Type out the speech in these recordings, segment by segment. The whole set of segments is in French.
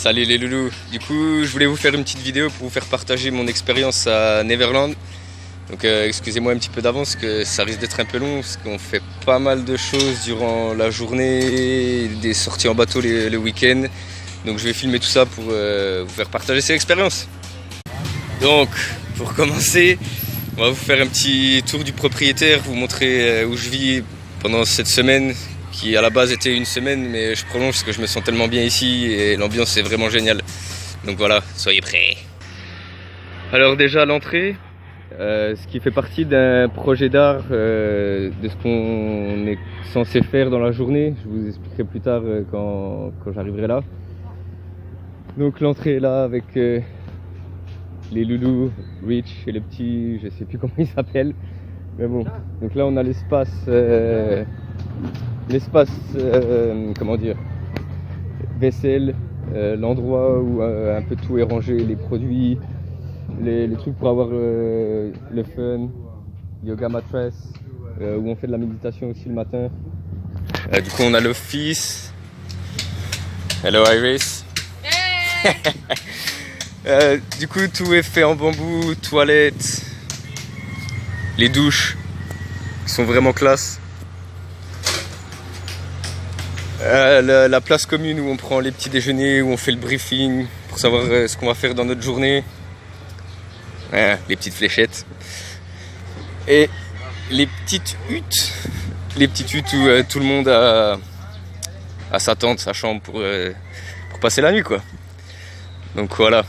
Salut les loulous. Du coup, je voulais vous faire une petite vidéo pour vous faire partager mon expérience à Neverland. Donc excusez-moi un petit peu d'avance que ça risque d'être un peu long parce qu'on fait pas mal de choses durant la journée, des sorties en bateau le week-end. Donc je vais filmer tout ça pour vous faire partager cette expérience. Donc pour commencer, on va vous faire un petit tour du propriétaire, vous montrer où je vis pendant cette semaine qui à la base était une semaine, mais je prolonge parce que je me sens tellement bien ici et l'ambiance est vraiment géniale. Donc voilà, soyez prêts. Alors déjà à l'entrée, ce qui fait partie d'un projet d'art, de ce qu'on est censé faire dans la journée. Je vous expliquerai plus tard quand j'arriverai là. Donc l'entrée est là avec les loulous, Rich et le petit, je sais plus comment il s'appelle. Mais bon, donc là on a l'espace, comment dire, vaisselle, l'endroit où un peu tout est rangé, les produits, les trucs pour avoir le fun, yoga mattress, où on fait de la méditation aussi le matin. Du coup on a l'office. Hello Iris. Hey. Du coup tout est fait en bambou, toilettes, les douches qui sont vraiment classe. La place commune où on prend les petits déjeuners, où on fait le briefing pour savoir ce qu'on va faire dans notre journée. Les petites fléchettes. Et les petites huttes où tout le monde a sa tente, sa chambre pour passer la nuit quoi. Donc voilà,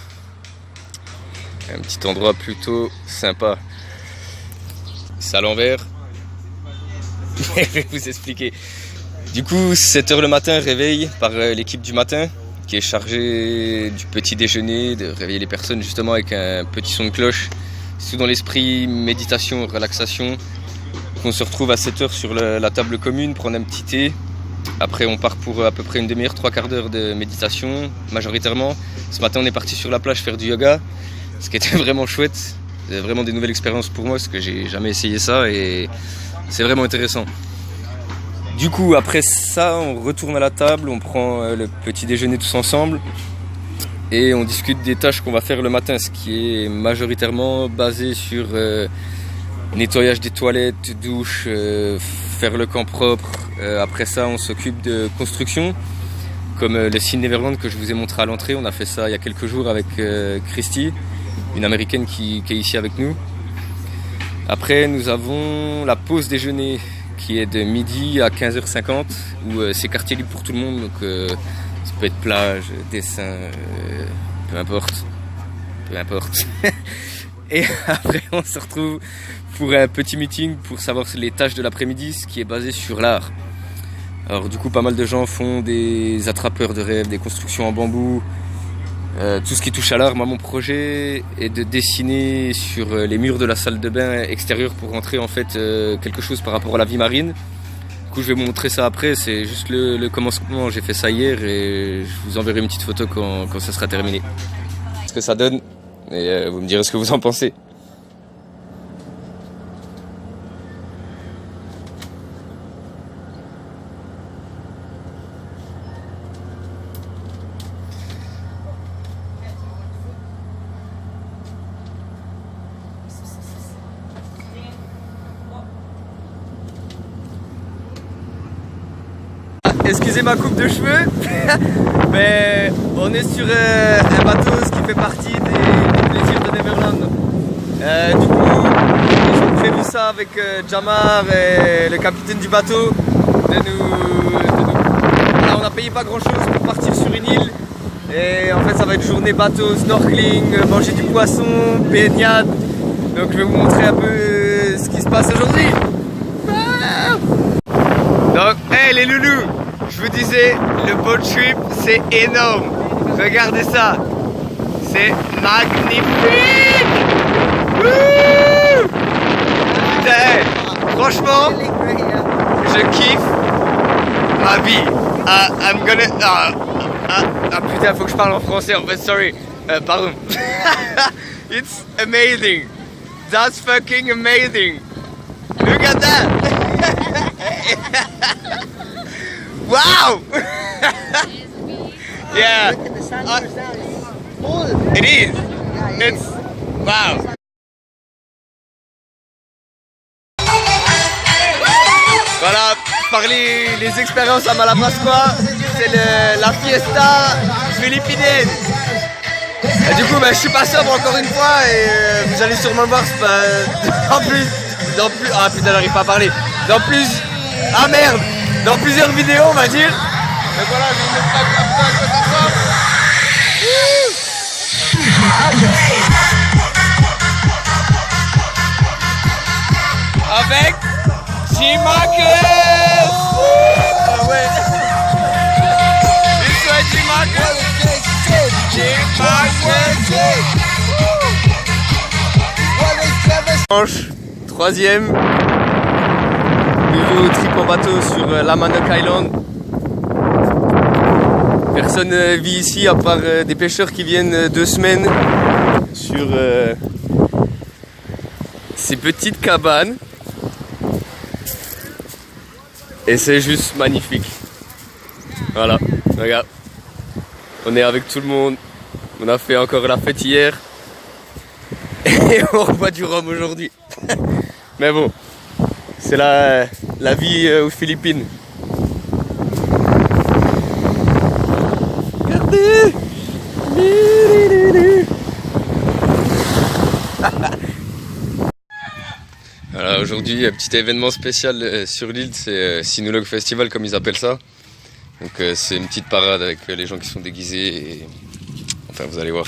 un petit endroit plutôt sympa. C'est à l'envers. Je vais vous expliquer. Du coup, 7h le matin, réveil par l'équipe du matin qui est chargée du petit déjeuner, de réveiller les personnes justement avec un petit son de cloche. C'est tout dans l'esprit méditation, relaxation. On se retrouve à 7h sur la table commune, prendre un petit thé. Après, on part pour à peu près une demi-heure, 3/4 d'heure de méditation, majoritairement. Ce matin, on est parti sur la plage faire du yoga, ce qui était vraiment chouette. C'est vraiment des nouvelles expériences pour moi, parce que j'ai jamais essayé ça et c'est vraiment intéressant. Du coup, après ça, on retourne à la table, on prend le petit déjeuner tous ensemble et on discute des tâches qu'on va faire le matin, ce qui est majoritairement basé sur nettoyage des toilettes, douche, faire le camp propre. Après ça, on s'occupe de construction, comme le site Neverland que je vous ai montré à l'entrée. On a fait ça il y a quelques jours avec Christy, une américaine qui est ici avec nous. Après, nous avons la pause déjeuner qui est de midi à 15h50, où c'est quartier libre pour tout le monde, donc ça peut être plage, dessin, peu importe. Et après on se retrouve pour un petit meeting pour savoir les tâches de l'après-midi, ce qui est basé sur l'art. Alors du coup pas mal de gens font des attrapeurs de rêves, des constructions en bambou, tout ce qui touche à l'art. Moi mon projet est de dessiner sur les murs de la salle de bain extérieure pour rentrer en fait quelque chose par rapport à la vie marine. Du coup je vais vous montrer ça après, c'est juste le commencement, j'ai fait ça hier et je vous enverrai une petite photo quand ça sera terminé. Ce que ça donne et vous me direz ce que vous en pensez. Excusez ma coupe de cheveux, mais on est sur un bateau, ce qui fait partie des plaisirs de Neverland. Du coup, ils ont prévu ça avec Jamar et le capitaine du bateau, Alors, on n'a payé pas grand chose pour partir sur une île. Et en fait ça va être journée bateau, snorkeling, manger du poisson, baignade. Donc je vais vous montrer un peu ce qui se passe aujourd'hui. Donc, hey les loulous, je vous disais, le boat trip c'est énorme. Regardez ça, c'est magnifique. Wouh! Putain, hey, franchement, je kiffe ma vie. I'm gonna... putain, faut que je parle en français en fait, sorry. Pardon. It's amazing. That's fucking amazing. Look at that. Wow. Yeah. Look at the sun goes down. It's full. It is. Yeah, it It's is. wow. Voilà, parler les expériences à Malapascua, c'est la fiesta philippinienne. Et du coup, je suis pas sobre encore une fois et vous allez sûrement le voir. En plus, ah putain, j'arrive pas à parler. Ah merde, dans plusieurs vidéos, on va dire. Mais voilà, je vais vous montrer un peu à quoi ça ressemble. Avec G-Marcus! Ah ouais! This way, G-Marcus! G-Marcus! Troisième. Nouveau trip en bateau sur Lamanok Island. Personne vit ici à part des pêcheurs qui viennent 2 semaines sur ces petites cabanes. Et c'est juste magnifique. Voilà, regarde. On est avec tout le monde. On a fait encore la fête hier. Et on revoit du rhum aujourd'hui. Mais bon, c'est la vie aux Philippines. Regardez. Voilà, aujourd'hui, un petit événement spécial sur l'île, c'est Sinulog Festival comme ils appellent ça. Donc c'est une petite parade avec les gens qui sont déguisés et enfin vous allez voir.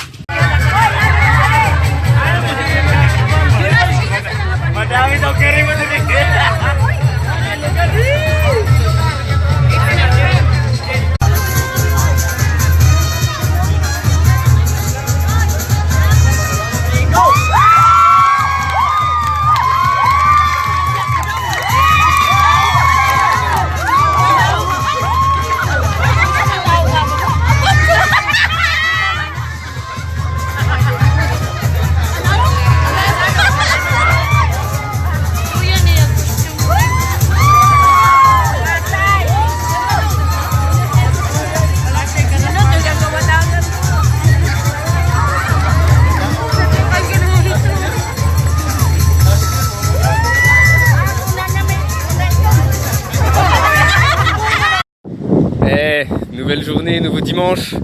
Nouvelle journée, nouveau dimanche,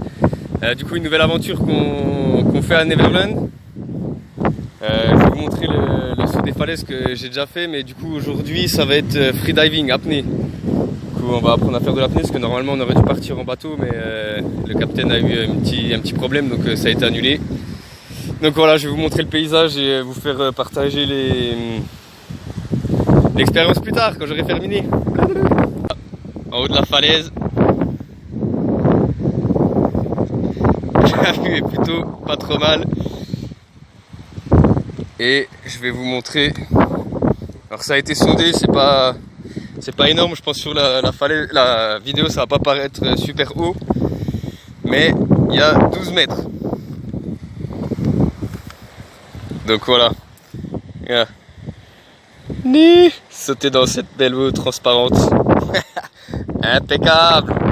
du coup une nouvelle aventure qu'on fait à Neverland. Je vais vous montrer le saut des falaises que j'ai déjà fait, mais du coup aujourd'hui ça va être freediving, apnée. Du coup on va apprendre à faire de l'apnée parce que normalement on aurait dû partir en bateau, mais le capitaine a eu un petit problème, donc ça a été annulé. Donc voilà, je vais vous montrer le paysage et vous faire partager l'expérience plus tard quand j'aurai terminé. En haut de la falaise. La vue est plutôt pas trop mal. Et je vais vous montrer. Alors ça a été sondé, c'est pas énorme, je pense sur la falaise, la vidéo ça va pas paraître super haut. Mais il y a 12 mètres. Donc voilà. Yeah. Sauter dans cette belle eau transparente. Impeccable.